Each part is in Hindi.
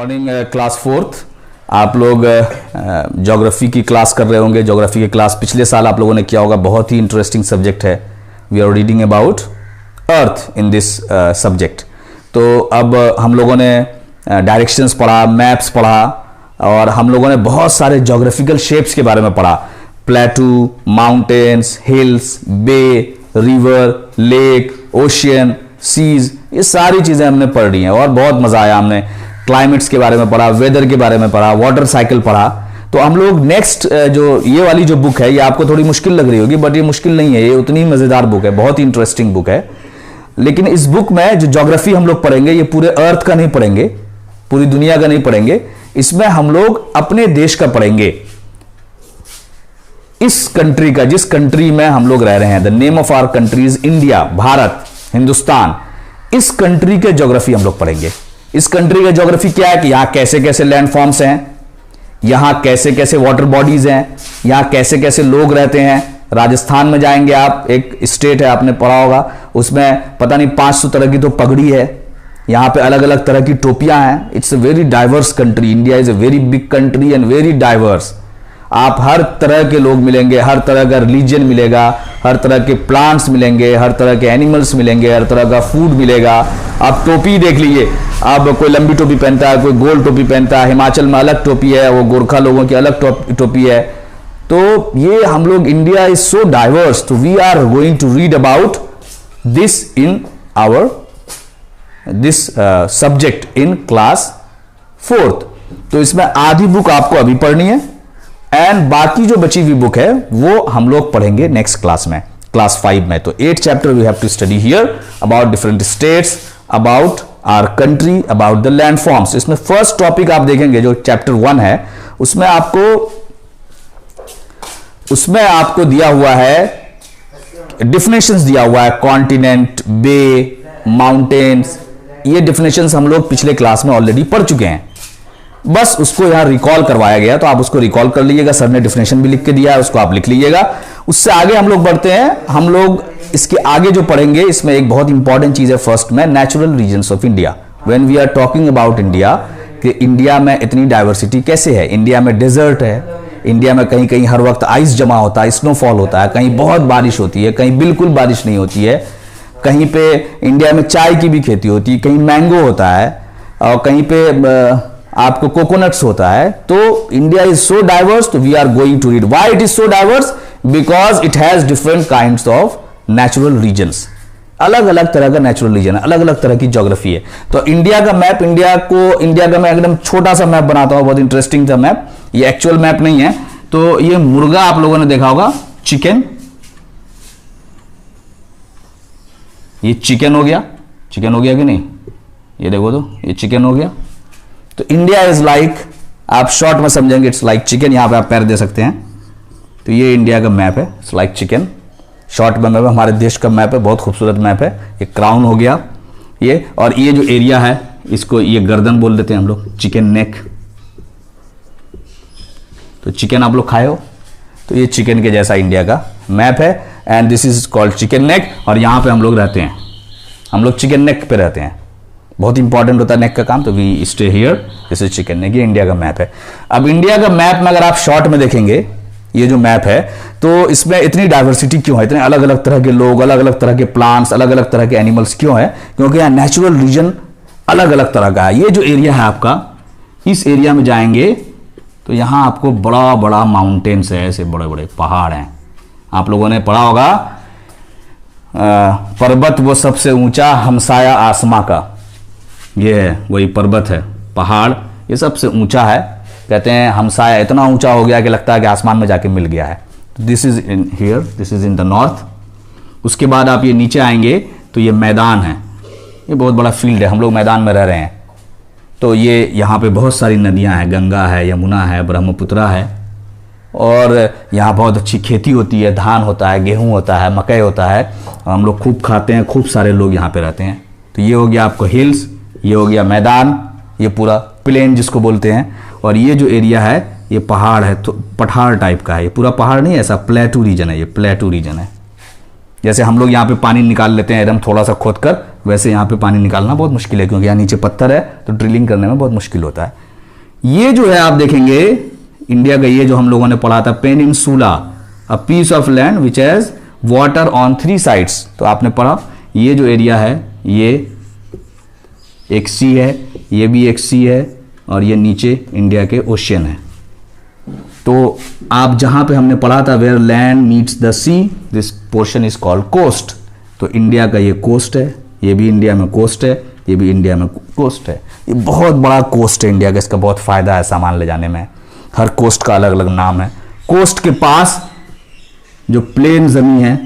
Morning class fourth. आप लोग ज्योग्राफी की क्लास कर रहे होंगे। ज्योग्राफी की क्लास पिछले साल आप लोगों ने किया होगा। बहुत ही इंटरेस्टिंग सब्जेक्ट है। We are reading about earth in this subject. तो अब हम लोगों ने डायरेक्शंस पढ़ा, मैप्स पढ़ा और हम लोगों ने बहुत सारे ज्योग्राफिकल शेप्स के बारे में पढ़ा। प्लेटू, माउंटेन्स, हिल्स, बे, रिवर, लेक, ओशियन, सीज, ये सारी चीज़ें हमने पढ़ ली हैं और बहुत मज़ा आया। हमने क्लाइमेट्स के बारे में पढ़ा, वेदर के बारे में पढ़ा, वाटर साइकिल पढ़ा। तो हम लोग नेक्स्ट जो ये वाली जो बुक है ये आपको थोड़ी मुश्किल लग रही होगी, बट ये मुश्किल नहीं है, ये उतनी ही मज़ेदार बुक है, बहुत ही इंटरेस्टिंग बुक है। लेकिन इस बुक में जो ज्योग्राफी हम लोग पढ़ेंगे ये पूरे अर्थ का नहीं पढ़ेंगे, पूरी दुनिया का नहीं पढ़ेंगे। इसमें हम लोग अपने देश का पढ़ेंगे, इस कंट्री का, जिस कंट्री में हम लोग रह रहे हैं। The name of our country is India, Bharat, Hindustan. इस कंट्री के ज्योग्राफी हम लोग पढ़ेंगे। इस कंट्री का ज्योग्राफी क्या है कि यहां कैसे कैसे लैंडफॉर्म्स हैं, यहां कैसे कैसे वाटर बॉडीज हैं, यहां कैसे कैसे लोग रहते हैं। राजस्थान में जाएंगे आप, एक स्टेट है, आपने पढ़ा होगा, उसमें पता नहीं 500 तरह की तो पगड़ी है। यहां पे अलग अलग तरह की टोपियां हैं। It's a very diverse country. India is a very big country and very diverse. आप हर तरह के लोग मिलेंगे, हर तरह का रिलीजन मिलेगा, हर तरह के प्लांट्स मिलेंगे, हर तरह के एनिमल्स मिलेंगे, हर तरह का फूड मिलेगा। आप टोपी देख लीजिए, आप कोई लंबी टोपी पहनता है, कोई गोल टोपी पहनता है। हिमाचल में अलग टोपी है, वो गोरखा लोगों की अलग टोपी है। तो ये हम लोग, इंडिया इज सो डाइवर्स। तो we are going to read about this in our this subject in class fourth. तो इसमें आधी बुक आपको अभी पढ़नी है एंड बाकी जो बची हुई बुक है वो हम लोग पढ़ेंगे नेक्स्ट क्लास में, क्लास 5 में। तो 8 chapter we have to study here about different states, about our country, about the landforms. इसमें फर्स्ट टॉपिक आप देखेंगे जो चैप्टर 1 है, उसमें आपको दिया हुआ है, डिफिनेशंस दिया हुआ है। कॉन्टिनेंट, बे, माउंटेन्स, ये डिफिनेशंस हम लोग पिछले क्लास में ऑलरेडी पढ़ चुके हैं। बस उसको यहां रिकॉल करवाया गया, तो आप उसको रिकॉल कर लीजिएगा। सर ने डिफिनेशन भी लिख के दिया है, उसको आप लिख लीजिएगा। उससे आगे हम लोग बढ़ते हैं। हम लोग इसके आगे जो पढ़ेंगे, इसमें एक बहुत इंपॉर्टेंट चीज है फर्स्ट में, natural regions of India. When we are talking about India, कि इंडिया में इतनी डाइवर्सिटी कैसे है। इंडिया में डेजर्ट है, इंडिया में कहीं कहीं हर वक्त आइस जमा होता है, स्नोफॉल होता है, कहीं बहुत बारिश होती है, कहीं बिल्कुल बारिश नहीं होती है। कहीं पे इंडिया में चाय की भी खेती होती है, कहीं मैंगो होता है और कहीं पे आपको कोकोनट्स होता है। तो इंडिया इज सो डाइवर्स। तो we are going to read why it is so diverse, because it has different kinds of natural regions. अलग अलग तरह का नेचुरल रीजन है, अलग अलग तरह की ज्योग्राफी है। तो इंडिया का मैप, इंडिया का मैं एकदम छोटा सा मैप बनाता हूं, बहुत इंटरेस्टिंग सा मैप। ये एक्चुअल मैप नहीं है। तो ये मुर्गा आप लोगों ने देखा होगा, चिकन, ये चिकन हो गया, चिकन हो गया कि नहीं, ये देखो तो ये चिकन हो गया। तो इंडिया इज लाइक, आप शॉर्ट में समझेंगे, इट्स लाइक चिकन। यहां पे आप पैर दे सकते हैं। तो ये इंडिया का मैप है, इट्स लाइक चिकन। शॉर्ट में मैप है, हमारे देश का मैप है, बहुत खूबसूरत मैप है। ये क्राउन हो गया ये, और ये जो एरिया है इसको ये गर्दन बोल देते हैं हम लोग, चिकन नेक। तो चिकन आप लोग खाए हो, तो ये चिकन के जैसा इंडिया का मैप है and this is called chicken neck. और यहां पे हम लोग रहते हैं, हम लोग चिकन नेक पे रहते हैं। बहुत इंपॉर्टेंट होता है नेक का काम। तो we stay here, this is chicken neck. ये इंडिया का मैप है। अब इंडिया का मैप में अगर आप शॉर्ट में देखेंगे, ये जो मैप है, तो इसमें इतनी डाइवर्सिटी क्यों है, इतने अलग अलग तरह के लोग, अलग अलग तरह के प्लांट्स, अलग अलग तरह के एनिमल्स क्यों है? क्योंकि यहाँ नेचुरल रीजन अलग अलग तरह का है। ये जो एरिया है आपका, इस एरिया में जाएंगे तो यहाँ आपको बड़ा बड़ा माउंटेन्स है, ऐसे बड़े बड़े पहाड़ हैं। आप लोगों ने पढ़ा होगा, पर्वत वो सबसे ऊंचा हमसाया आसमां का, ये है वही पर्वत है, पहाड़ ये सबसे ऊंचा है। कहते हैं हमसाया इतना ऊंचा हो गया कि लगता है कि आसमान में जाके मिल गया है। This is in here, this is in the north. उसके बाद आप ये नीचे आएंगे तो ये मैदान है, ये बहुत बड़ा फील्ड है, हम लोग मैदान में रह रहे हैं। तो ये यहाँ पे बहुत सारी नदियाँ हैं, गंगा है, यमुना है, ब्रह्मपुत्रा है, और यहाँ बहुत अच्छी खेती होती है, धान होता है, गेहूँ होता है, मकई होता है, हम लोग खूब खाते हैं, खूब सारे लोग यहाँ पे रहते हैं। तो ये हो गया आपको हिल्स, ये हो गया मैदान, ये पूरा प्लेन जिसको बोलते हैं, और ये जो एरिया है ये पहाड़ है, तो पठार टाइप का है। ये पूरा पहाड़ नहीं है, ऐसा प्लेटू रीजन है, ये प्लेटू रीजन है। जैसे हम लोग यहाँ पे पानी निकाल लेते हैं एकदम थोड़ा सा खोद कर, वैसे यहाँ पे पानी निकालना बहुत मुश्किल है, क्योंकि यहाँ नीचे पत्थर है तो ड्रिलिंग करने में बहुत मुश्किल होता है। ये जो है आप देखेंगे इंडिया का, ये जो हम लोगों ने पढ़ा था, peninsula, a piece of land which has water on 3 sides. तो आपने पढ़ा ये जो एरिया है ये एक सी है, ये भी एक सी है, और ये नीचे इंडिया के ओशियन है। तो आप जहां पे हमने पढ़ा था where land meets the sea, this portion is called coast. तो इंडिया का ये कोस्ट है, ये भी इंडिया में कोस्ट है, ये भी इंडिया में कोस्ट है। ये बहुत बड़ा कोस्ट है इंडिया का, इसका बहुत फायदा है सामान ले जाने में। हर कोस्ट का अलग अलग नाम है। कोस्ट के पास जो प्लेन जमीन है,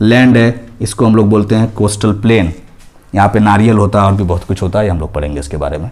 लैंड है, इसको हम लोग बोलते हैं कोस्टल प्लेन। यहाँ पे नारियल होता है और भी बहुत कुछ होता है, हम लोग पढ़ेंगे इसके बारे में।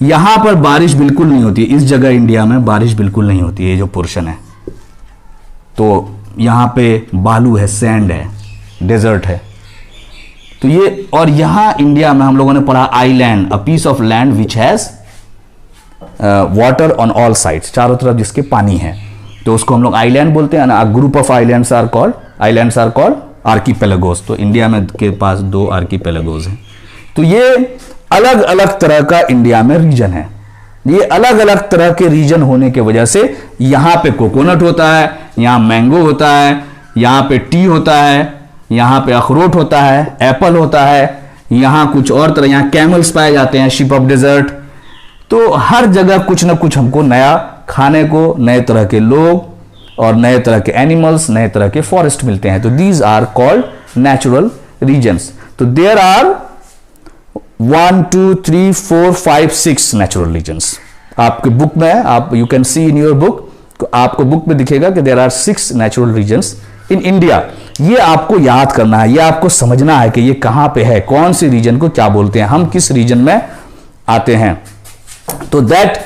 यहाँ पर बारिश बिल्कुल नहीं होती, इस जगह इंडिया में बारिश बिल्कुल नहीं होती है, ये जो पोर्शन है। तो यहाँ पे बालू है, सैंड है, डेजर्ट है। तो ये, और यहाँ इंडिया में हम लोगों ने पढ़ा island, a piece of land which has water on all sides, चारों तरफ जिसके पानी है, तो उसको हम लोग आइलैंड बोलते हैं ना। Group of islands are called archipelagos. तो इंडिया में के पास 2 आर्कीपेलागोस हैं। तो ये अलग अलग तरह का इंडिया में रीजन है। ये अलग अलग तरह के रीजन होने के वजह से यहाँ पे कोकोनट होता है, यहाँ मैंगो होता है, यहाँ पे टी होता है, यहाँ पे अखरोट होता है, एप्पल होता है, यहाँ कुछ और तरह, यहाँ कैमल्स पाए जाते हैं, शिप ऑफ डेजर्ट। तो हर जगह कुछ ना कुछ हमको नया खाने को, नए तरह के लोग और नए तरह के एनिमल्स, नए तरह के फॉरेस्ट मिलते हैं। तो these are called natural regions. तो देयर आर 1 2 3 4 5 6 नेचुरल रीजन्स। आपके बुक में आप you can see in your book, आपको बुक में दिखेगा कि there are 6 natural regions in India. ये आपको याद करना है, ये आपको समझना है कि ये कहां पे है, कौन सी रीजन को क्या बोलते हैं, हम किस रीजन में आते हैं। तो दैट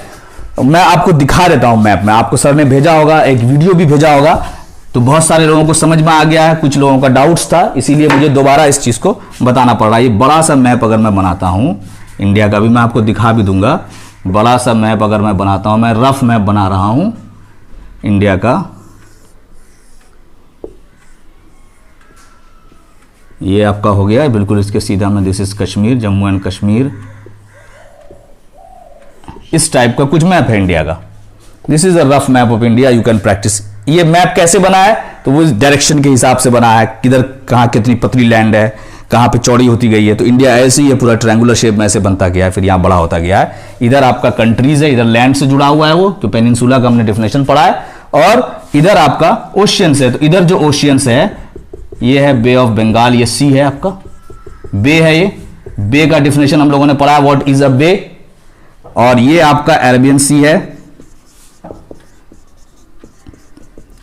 मैं आपको दिखा देता हूं मैप में। आपको सर ने भेजा होगा, एक वीडियो भी भेजा होगा, तो बहुत सारे लोगों को समझ में आ गया है, कुछ लोगों का डाउट्स था, इसीलिए मुझे दोबारा इस चीज को बताना पड़ रहा है। ये बड़ा सा मैप अगर मैं बनाता हूं इंडिया का, भी मैं आपको दिखा भी दूंगा। बड़ा सा मैप अगर मैं बनाता हूं, मैं रफ मैप बना रहा हूं इंडिया का। ये आपका हो गया बिल्कुल इसके सीधा में, this is Kashmir, Jammu and Kashmir. इस टाइप का कुछ मैप है इंडिया का। This is a rough map of India, you can practice. ये मैप कैसे बना है, तो वो डायरेक्शन के हिसाब से बना है, किधर कहाँ कितनी पतली लैंड है, कहाँ पे चौड़ी होती गई है। तो इंडिया ऐसे ही है, पूरा ट्रायंगुलर शेप में ऐसे बनता गया है, फिर यहाँ बड़ा होता गया है। इधर आपका कंट्रीज है, इधर लैंड से जुड़ा हुआ है वो, तो पेनिनसुला का हमने डेफिनेशन पढ़ा है, और इधर आपका ओशियंस है। तो इधर जो ओशियंस है, ये है बे ऑफ बंगाल, ये सी है आपका, बे है ये। बे का डेफिनेशन हम लोगों ने पढ़ा है, व्हाट इज अ बे। और ये आपका अरेबियन सी है,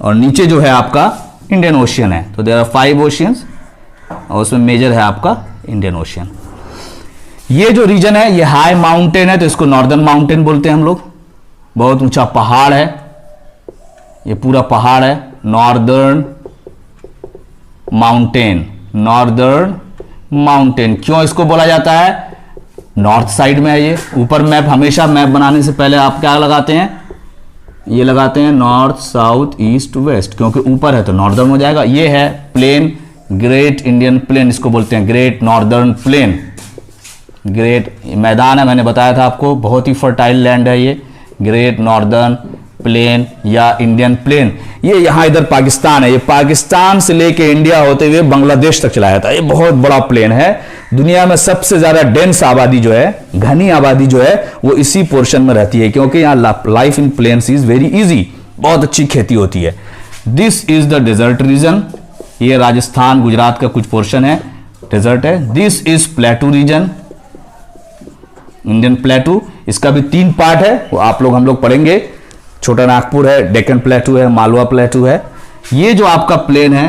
और नीचे जो है आपका इंडियन ओशियन है। तो देयर आर 5 ओशियंस, और उसमें मेजर है आपका इंडियन ओशियन। ये जो रीजन है ये हाई माउंटेन है, तो इसको नॉर्दर्न माउंटेन बोलते हैं हम लोग। बहुत ऊंचा पहाड़ है, ये पूरा पहाड़ है, नॉर्दर्न माउंटेन। नॉर्दर्न माउंटेन क्यों इसको बोला जाता है, नॉर्थ साइड में है ये। ऊपर मैप, हमेशा मैप बनाने से पहले आप क्या लगाते हैं, ये लगाते हैं नॉर्थ साउथ ईस्ट वेस्ट, क्योंकि ऊपर है तो नॉर्दर्न हो जाएगा। ये है प्लेन, ग्रेट इंडियन प्लेन इसको बोलते हैं, ग्रेट नॉर्दर्न प्लेन। ग्रेट मैदान है, मैंने बताया था आपको, बहुत ही फर्टाइल लैंड है ये, ग्रेट नॉर्दर्न प्लेन या इंडियन प्लेन। ये यहाँ इधर पाकिस्तान है, ये पाकिस्तान से लेके इंडिया होते हुए बांग्लादेश तक चला जाता है। ये बहुत बड़ा प्लेन है। दुनिया में सबसे ज्यादा डेंस आबादी जो है, घनी आबादी जो है, वो इसी पोर्शन में रहती है, क्योंकि यहाँ life in plains is very easy, बहुत अच्छी खेती होती है। This is the desert region, ये राजस्थान गुजरात का कुछ पोर्शन है, डेजर्ट है। This is plateau region, Indian plateau, इसका भी 3 पार्ट है, वो आप लोग हम लोग पढ़ेंगे। छोटा नागपुर है, डेक्कन प्लेटू है, मालवा प्लेटू है। ये जो आपका प्लेन है,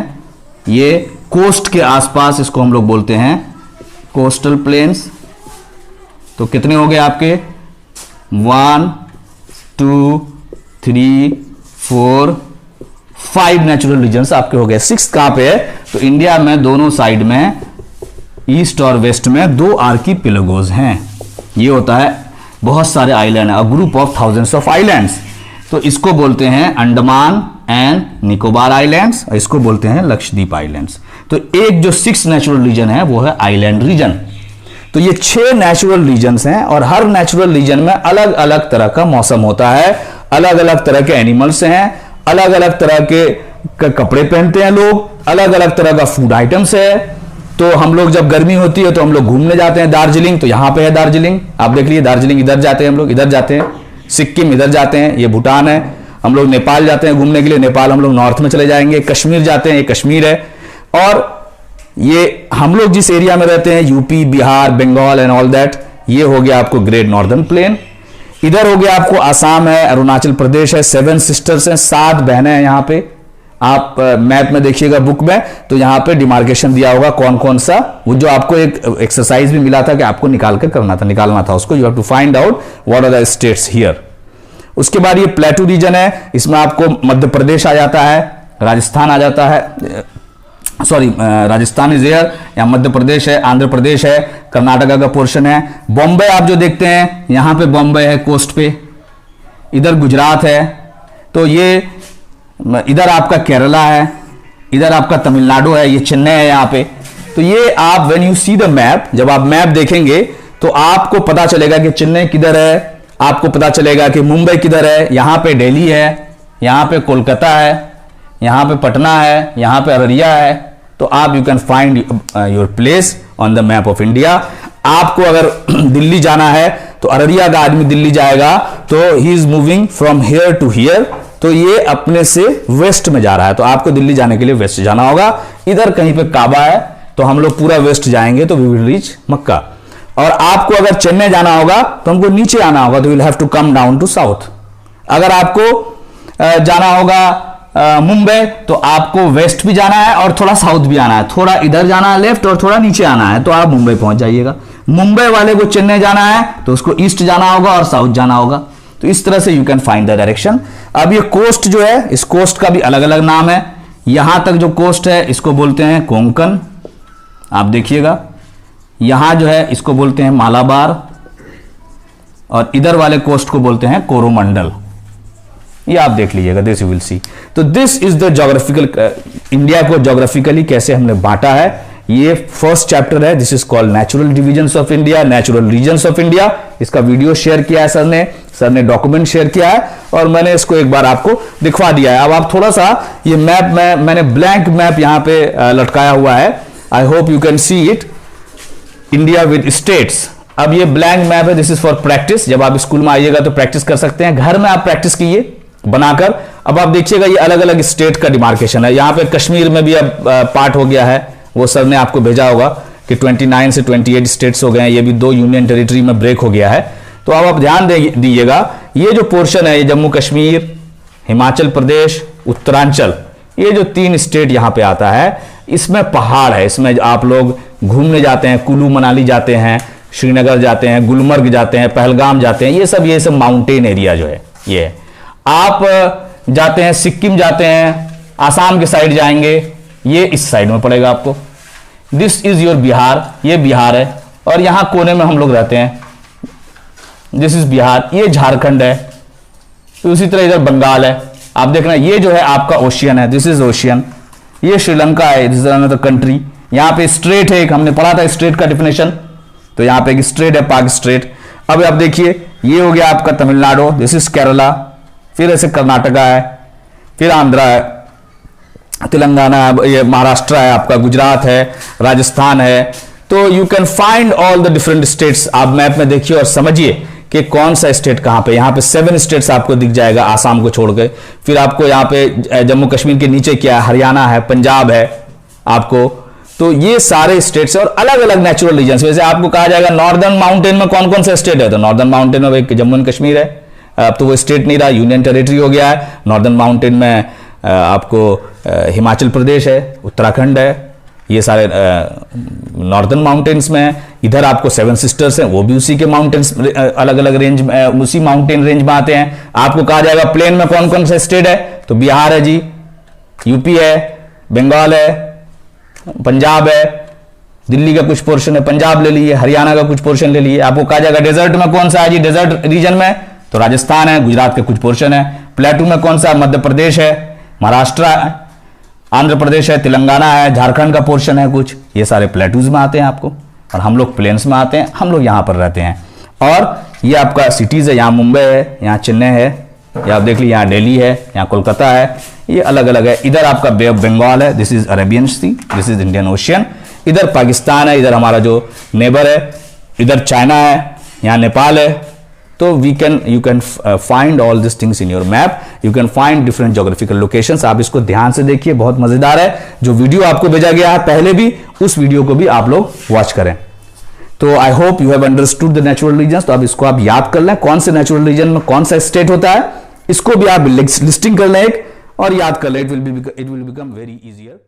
ये कोस्ट के आसपास, इसको हम लोग बोलते हैं कोस्टल प्लेन्स। तो कितने हो गए आपके, 1 2 3 4 5 नेचुरल रीजन्स आपके हो गए। 6 कहां पे है, तो इंडिया में दोनों साइड में, ईस्ट और वेस्ट में 2 आर्कीपेलागोस हैं। ये होता है बहुत सारे island, a group of thousands of islands. तो इसको बोलते हैं अंडमान एंड निकोबार आइलैंड्स, इसको बोलते हैं लक्षद्वीप आइलैंड्स। तो एक जो 6 नेचुरल रीजन है वो है आइलैंड रीजन। तो ये 6 नेचुरल रीजन्स हैं और हर नेचुरल रीजन में अलग अलग तरह का मौसम होता है, अलग अलग तरह के एनिमल्स हैं, अलग अलग तरह के कपड़े पहनते हैं लोग, अलग अलग तरह का फूड आइटम्स है। तो हम लोग जब गर्मी होती है तो हम लोग घूमने जाते हैं दार्जिलिंग, तो यहां पे है दार्जिलिंग, आप देख लीजिए दार्जिलिंग, इधर जाते हैं हम लोग, इधर जाते हैं, सिक्किम इधर जाते हैं, ये भूटान है। हम लोग नेपाल जाते हैं घूमने के लिए, नेपाल हम लोग नॉर्थ में चले जाएंगे। कश्मीर जाते हैं, ये कश्मीर है। और ये हम लोग जिस एरिया में रहते हैं UP, Bihar, Bengal and all that, ये हो गया आपको ग्रेट नॉर्दर्न प्लेन। इधर हो गया आपको आसाम है, अरुणाचल प्रदेश है, 7 सिस्टर्स हैं, 7 बहनें हैं यहां पे। आप मैप में देखिएगा बुक में, तो यहां पे डिमार्केशन दिया होगा कौन कौन सा, वो जो आपको एक एक्सरसाइज भी मिला था कि आपको निकालना था उसको, you have to find out what are the states here. उसके बाद ये प्लेटू रीजन है, इसमें आपको मध्य प्रदेश आ जाता है, राजस्थान आ जाता है, सॉरी राजस्थान इज हियर, यहाँ मध्य प्रदेश है, आंध्र प्रदेश है, कर्नाटका का पोर्शन है। बॉम्बे आप जो देखते हैं यहां पे बॉम्बे है कोस्ट पे, इधर गुजरात है, तो ये इधर आपका केरला है, इधर आपका तमिलनाडु है, ये चेन्नई है यहाँ पे। तो ये आप when you see the map, जब आप मैप देखेंगे तो आपको पता चलेगा कि चेन्नई किधर है, आपको पता चलेगा कि मुंबई किधर है, यहां पे दिल्ली है, यहां पे कोलकाता है, यहां पे पटना है, यहां पे अररिया है। तो आप you can find your place on the map of India. आपको अगर दिल्ली जाना है तो अररिया का आदमी दिल्ली जाएगा तो he is moving from here to here, तो ये अपने से वेस्ट में जा रहा है, तो आपको दिल्ली जाने के लिए वेस्ट जाना होगा। इधर कहीं पे काबा है, तो हम लोग पूरा वेस्ट जाएंगे तो वी विल रीच मक्का। और आपको अगर चेन्नई जाना होगा तो हमको नीचे आना होगा, तो will have to come down to south. अगर आपको जाना होगा मुंबई, तो आपको वेस्ट भी जाना है और थोड़ा साउथ भी आना है, थोड़ा इधर जाना है लेफ्ट और थोड़ा नीचे आना है, तो आप मुंबई पहुंच जाइएगा। मुंबई वाले को चेन्नई जाना है तो उसको ईस्ट जाना होगा और साउथ जाना होगा। तो इस तरह से you can find the direction. अब ये कोस्ट जो है, इस कोस्ट का भी अलग अलग नाम है। यहां तक जो कोस्ट है इसको बोलते हैं कोंकण, आप देखिएगा। यहां जो है इसको बोलते हैं मालाबार, और इधर वाले कोस्ट को बोलते हैं कोरोमंडल। ये आप देख लीजिएगा, दिस यू विल सी। तो this is the geographical, India को ज्योग्राफिकली कैसे हमने बांटा है, ये फर्स्ट चैप्टर है। This is called natural divisions of India, natural regions of India. इसका वीडियो शेयर किया है सर ने डॉक्यूमेंट शेयर किया है, और मैंने इसको एक बार आपको दिखवा दिया है। अब आप थोड़ा सा ये मैप में मैंने ब्लैंक मैप यहां पे लटकाया हुआ है, आई hope you can see it, India with states. अब ये ब्लैंक मैप है, दिस इज फॉर प्रैक्टिस। जब आप स्कूल में आइएगा तो प्रैक्टिस कर सकते हैं, घर में आप प्रैक्टिस कीजिए बनाकर। अब आप देखिएगा ये अलग अलग स्टेट का डिमार्केशन है। यहाँ पे कश्मीर में भी अब पार्ट हो गया है, वो सर ने आपको भेजा होगा कि 29 से 28 स्टेट्स हो गए हैं, ये भी 2 यूनियन टेरिटरी में ब्रेक हो गया है। तो अब आप ध्यान दीजिएगा, ये जो पोर्शन है, ये जम्मू कश्मीर, हिमाचल प्रदेश, उत्तरांचल, ये जो 3 स्टेट यहां पे आता है, इसमें पहाड़ है। इसमें आप लोग घूमने जाते हैं, कुल्लू मनाली जाते हैं, श्रीनगर जाते हैं, गुलमर्ग जाते हैं, पहलगाम जाते हैं, ये सब माउंटेन एरिया जो है ये। आप जाते हैं सिक्किम जाते हैं, आसाम के साइड जाएंगे, ये इस साइड में पड़ेगा आपको। दिस इज योर बिहार, ये बिहार है, और यहां कोने में हम लोग रहते हैं, दिस इज बिहार। ये झारखंड है, तो उसी तरह इधर बंगाल है। आप देखना ये जो है आपका ओशियन है, दिस इज ओशियन। ये श्रीलंका है, दिस इज अनदर कंट्री। यहां पे स्ट्रेट है, एक हमने पढ़ा था स्ट्रेट का डिफिनेशन, तो यहां पे एक स्ट्रेट है, पाक स्ट्रेट। अब आप देखिए ये हो गया आपका तमिलनाडु, दिस इज केरला, फिर ऐसे कर्नाटका है, फिर आंध्रा है, तेलंगाना है, ये महाराष्ट्र है आपका, गुजरात है, राजस्थान है। तो you can find all the different states. आप मैप में देखिए और समझिए कि कौन सा स्टेट कहां पे। यहां पे 7 स्टेट्स आपको दिख जाएगा आसाम को छोड़ के। फिर आपको यहां पे जम्मू कश्मीर के नीचे क्या है, हरियाणा है, पंजाब है आपको। तो ये सारे स्टेट्स और अलग अलग नेचुरल रीजन। वैसे आपको कहा जाएगा नॉर्दर्न माउंटेन में कौन कौन से स्टेट है, तो नॉर्दर्न माउंटेन में एक जम्मू एंड कश्मीर है, अब तो वो स्टेट नहीं रहा, यूनियन टेरिटरी हो गया है। नॉर्दर्न माउंटेन में आपको हिमाचल प्रदेश है, उत्तराखंड है, ये सारे नॉर्दर्न माउंटेन्स में है। इधर आपको 7 सिस्टर्स हैं, वो भी उसी के माउंटेन्स अलग अलग रेंज में, उसी माउंटेन रेंज में आते हैं। आपको कहा जाएगा प्लेन में कौन कौन से स्टेट है, तो बिहार है जी, यूपी है, बंगाल है, पंजाब है, दिल्ली का कुछ पोर्शन है, पंजाब ले लीजिए, हरियाणा का कुछ पोर्शन ले लीजिए। आपको कहा जाएगा डेजर्ट में कौन सा है जी, डेजर्ट रीजन में तो राजस्थान है, गुजरात के कुछ पोर्शन है। प्लेटू में कौन सा, मध्य प्रदेश है, महाराष्ट्र है, आंध्र प्रदेश है, तेलंगाना है, झारखंड का पोर्शन है कुछ, ये सारे प्लेटूज में आते हैं आपको, और हम लोग प्लेन्स में आते हैं, हम लोग यहाँ पर रहते हैं। और ये आपका सिटीज़ है, यहाँ मुंबई है, यहाँ चेन्नई है, या आप देख लीजिए यहाँ दिल्ली है, यहाँ कोलकाता है, ये अलग अलग है। इधर आपका बे ऑफ बंगाल है, this is Arabian Sea, this is Indian Ocean. इधर पाकिस्तान है, इधर हमारा जो नेबर है, इधर चाइना है, यहाँ नेपाल है। तो you can find all this things in your map, you can find different geographical locations. आप इसको ध्यान से देखिए, बहुत मजेदार है। जो वीडियो आपको भेजा गया है पहले भी, उस वीडियो को भी आप लोग वॉच करें। तो I hope you have understood the natural regions. तो अब इसको आप याद कर लें, कौन से नेचुरल रीजन में कौन सा स्टेट होता है, इसको भी आप लिस्टिंग कर लें एक और याद कर लें। It will become very easier.